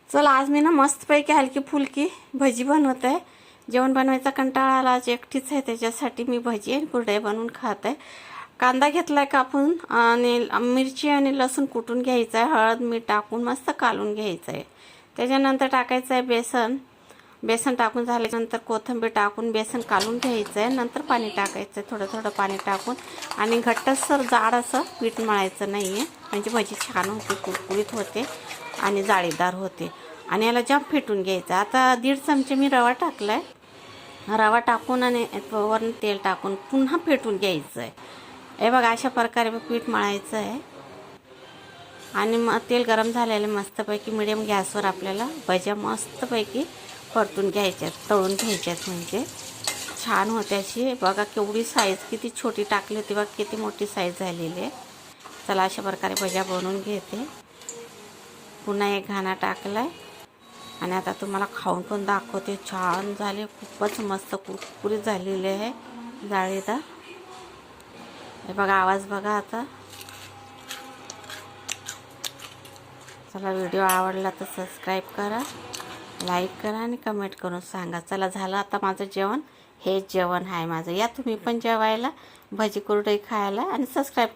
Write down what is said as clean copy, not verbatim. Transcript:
चला आज मी ना मस्तपैकी हलकी फुलकी भजी बनवत आहे। जेवण बनवायचा कंटाळा आला, आज एकटीच आहे त्याच्यासाठी मी भजी आणि कुरडया बनवून खात आहे। कांदा घेतलाय कापून आणि मिरची आणि लसूण कुटून घ्यायचा आहे, हळद मीठ टाकून मस्त कालून घ्यायचं आहे। त्याच्यानंतर टाकायचं आहे बेसन टाकून झाल्यानंतर कोथिंबीर टाकून बेसन कालून घ्यायचं आहे। नंतर पाणी टाकायचं आहे, थोडं थोडं पाणी टाकून आणि घट्टसर जाड असं पीठ मळायचं नाही आहे, म्हणजे भजी छान होते, कुरकुरीत होते आणि जाळीदार होते। आणि याला जाम फेटून घ्यायचं। आता 1.5 चमचे मी रवा टाकलाय, रवा टाकून आणि वरून तेल टाकून पुन्हा फेटून घ्यायचं आहे। हे बघा अशा प्रकारे पीठ मळायचं आहे आणि मग तेल गरम झालेलं मस्तपैकी मिडियम गॅसवर आपल्याला भज्या मस्तपैकी परतून घ्यायच्यात, तळून घ्यायच्यात, म्हणजे छान होते अशी। बघा केवढी साईज, किती छोटी टाकली होती बघा, किती मोठी साईज झालेली आहे। चला अशा प्रकारे भज्या बनवून घेते। पुन्हा एक घाणा टाकलाय आणि आता तुम्हाला खाऊन पण दाखवते। छान झाले, खूपच मस्त कुरकुरीत झालेले आहे, जाळीदार। हे बघा आवाज बघा आता। चला व्हिडिओ आवडला तर सबस्क्राईब करा, लाईक करा आणि कमेंट करून सांगा। चला झालं आता माझं जेवण, हे जेवण आहे माझं। या तुम्ही पण जेवायला, भजी कुरडई खायला आणि सबस्क्राईब करा।